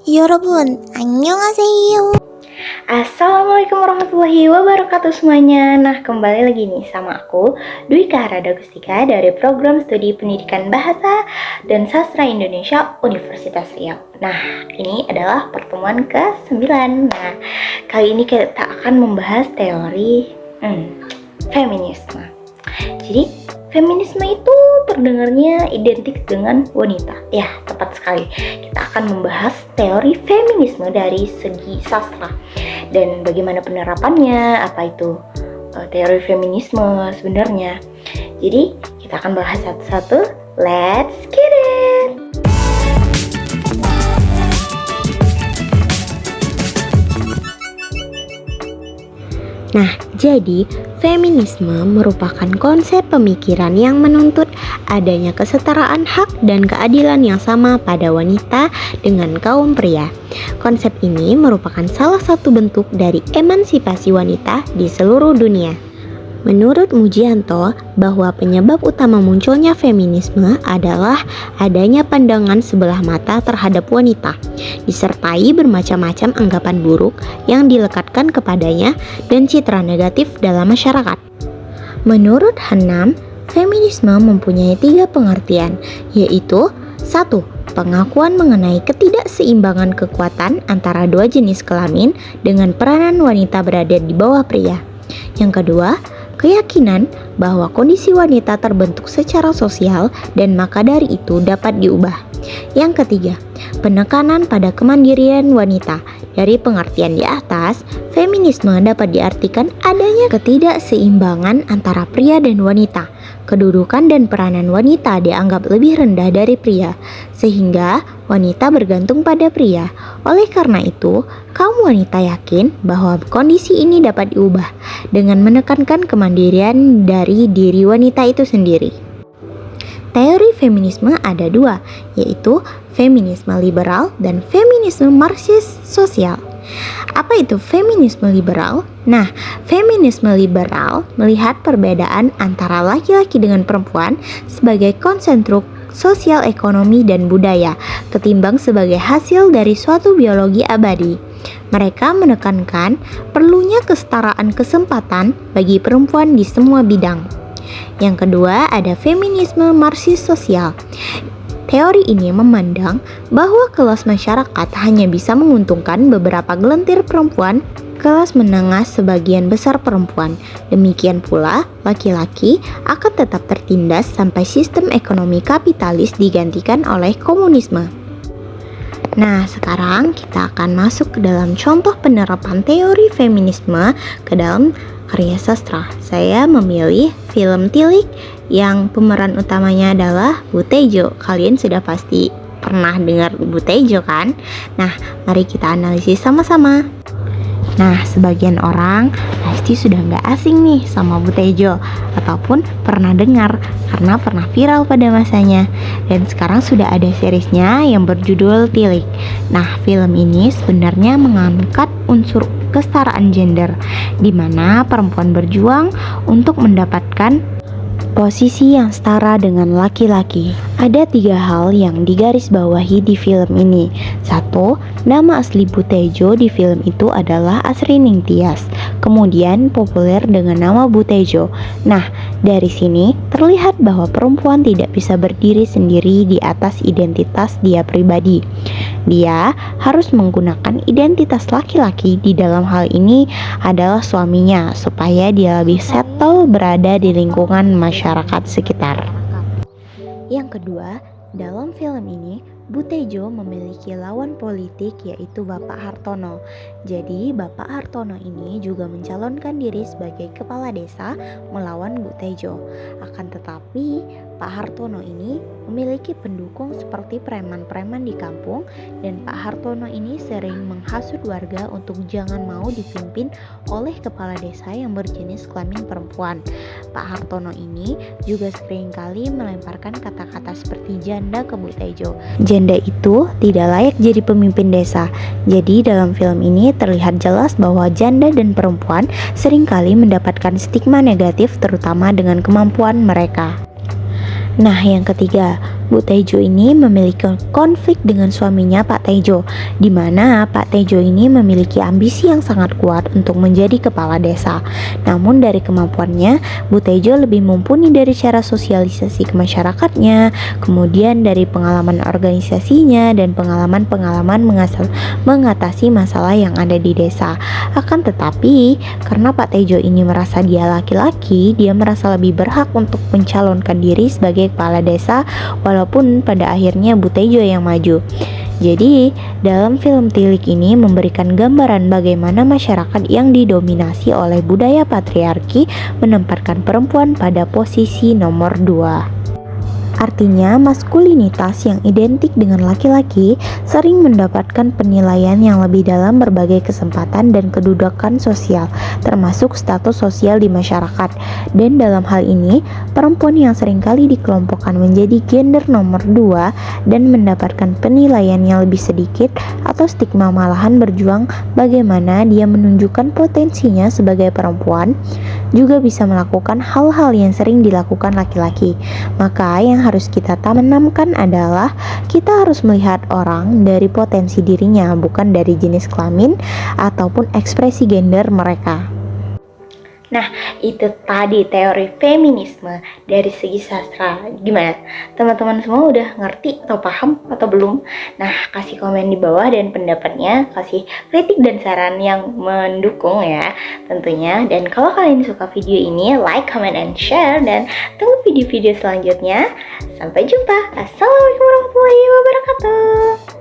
여러분, 안녕하세요. Assalamualaikum warahmatullahi wabarakatuh semuanya. Nah, kembali lagi nih sama aku Dwi Kaharada Gustika dari Program Studi Pendidikan Bahasa dan Sastra Indonesia Universitas Riau. Nah, ini adalah pertemuan ke-9. Nah, kali ini kita akan membahas teori feminisme. Jadi, feminisme itu terdengarnya identik dengan wanita. Ya, tepat sekali. Kita akan membahas teori feminisme dari segi sastra dan bagaimana penerapannya, apa itu teori feminisme sebenarnya. Jadi, kita akan bahas satu-satu. Let's get it! Nah, jadi feminisme merupakan konsep pemikiran yang menuntut adanya kesetaraan hak dan keadilan yang sama pada wanita dengan kaum pria. Konsep ini merupakan salah satu bentuk dari emansipasi wanita di seluruh dunia. Menurut Mujianto, bahwa penyebab utama munculnya feminisme adalah adanya pandangan sebelah mata terhadap wanita, disertai bermacam-macam anggapan buruk yang dilekatkan kepadanya dan citra negatif dalam masyarakat. Menurut Hanam, feminisme mempunyai 3 pengertian, yaitu 1. Pengakuan mengenai ketidakseimbangan kekuatan antara 2 jenis kelamin dengan peranan wanita berada di bawah pria. Yang kedua, keyakinan bahwa kondisi wanita terbentuk secara sosial dan maka dari itu dapat diubah. Yang ketiga, penekanan pada kemandirian wanita. Dari pengertian di atas, feminisme dapat diartikan adanya ketidakseimbangan antara pria dan wanita. Kedudukan dan peranan wanita dianggap lebih rendah dari pria, sehingga wanita bergantung pada pria. Oleh karena itu, kaum wanita yakin bahwa kondisi ini dapat diubah dengan menekankan kemandirian dari diri wanita itu sendiri. Teori feminisme ada 2, yaitu feminisme liberal dan feminisme marxis sosial. Apa itu feminisme liberal? Nah, feminisme liberal melihat perbedaan antara laki-laki dengan perempuan sebagai konstruk sosial, ekonomi, dan budaya ketimbang sebagai hasil dari suatu biologi abadi. Mereka menekankan perlunya kesetaraan kesempatan bagi perempuan di semua bidang. Yang kedua ada feminisme marxis sosial. Teori ini memandang bahwa kelas masyarakat hanya bisa menguntungkan beberapa gelintir perempuan, kelas menengah sebagian besar perempuan. Demikian pula, laki-laki akan tetap tertindas sampai sistem ekonomi kapitalis digantikan oleh komunisme. Nah, sekarang kita akan masuk ke dalam contoh penerapan teori feminisme ke dalam karya sastra. Saya memilih film Tilik yang pemeran utamanya adalah Butejo. Kalian sudah pasti pernah dengar Butejo kan? Nah, mari kita analisis sama-sama. Nah, sebagian orang pasti sudah nggak asing nih sama Butejo ataupun pernah dengar karena pernah viral pada masanya. Dan sekarang sudah ada seriesnya yang berjudul Tilik. Nah, film ini sebenarnya mengangkat unsur kesetaraan gender, di mana perempuan berjuang untuk mendapatkan posisi yang setara dengan laki-laki. Ada 3 hal yang digarisbawahi di film ini. 1. Nama asli Butejo di film itu adalah Asrining Tias, kemudian populer dengan nama Butejo. Nah, dari sini terlihat bahwa perempuan tidak bisa berdiri sendiri di atas identitas dia pribadi. Dia harus menggunakan identitas laki-laki, di dalam hal ini adalah suaminya, supaya dia lebih settle berada di lingkungan masyarakat sekitar. Yang kedua, dalam film ini Butejo memiliki lawan politik yaitu Bapak Hartono. Jadi Bapak Hartono ini juga mencalonkan diri sebagai kepala desa melawan Butejo. Akan tetapi Pak Hartono ini memiliki pendukung seperti preman-preman di kampung, dan Pak Hartono ini sering menghasut warga untuk jangan mau dipimpin oleh kepala desa yang berjenis kelamin perempuan. Pak Hartono ini juga seringkali melemparkan kata-kata seperti janda ke Butejo. Janda itu tidak layak jadi pemimpin desa. Jadi dalam film ini terlihat jelas bahwa janda dan perempuan seringkali mendapatkan stigma negatif terutama dengan kemampuan mereka. Nah, yang ketiga, Bu Tejo ini memiliki konflik dengan suaminya Pak Tejo, di mana Pak Tejo ini memiliki ambisi yang sangat kuat untuk menjadi kepala desa. Namun dari kemampuannya, Bu Tejo lebih mumpuni dari cara sosialisasi ke masyarakatnya, kemudian dari pengalaman organisasinya dan pengalaman-pengalaman mengatasi masalah yang ada di desa. Akan tetapi, karena Pak Tejo ini merasa dia laki-laki, dia merasa lebih berhak untuk mencalonkan diri sebagai kepala desa, walaupun pada akhirnya Bu Tejo yang maju. Jadi, dalam film Tilik ini memberikan gambaran bagaimana masyarakat yang didominasi oleh budaya patriarki menempatkan perempuan pada posisi nomor 2. Artinya, maskulinitas yang identik dengan laki-laki sering mendapatkan penilaian yang lebih dalam berbagai kesempatan dan kedudukan sosial, termasuk status sosial di masyarakat. Dan dalam hal ini, perempuan yang seringkali dikelompokkan menjadi gender nomor 2 dan mendapatkan penilaian yang lebih sedikit atau stigma malahan berjuang bagaimana dia menunjukkan potensinya sebagai perempuan, juga bisa melakukan hal-hal yang sering dilakukan laki-laki. Maka yang harus kita tanamkan adalah kita harus melihat orang dari potensi dirinya, bukan dari jenis kelamin ataupun ekspresi gender mereka. Nah, itu tadi teori feminisme dari segi sastra. Gimana? Teman-teman semua udah ngerti atau paham atau belum? Nah, kasih komen di bawah dan pendapatnya, kasih kritik dan saran yang mendukung ya tentunya. Dan kalau kalian suka video ini, like, comment, and share. Dan tunggu video-video selanjutnya. Sampai jumpa. Assalamualaikum warahmatullahi wabarakatuh.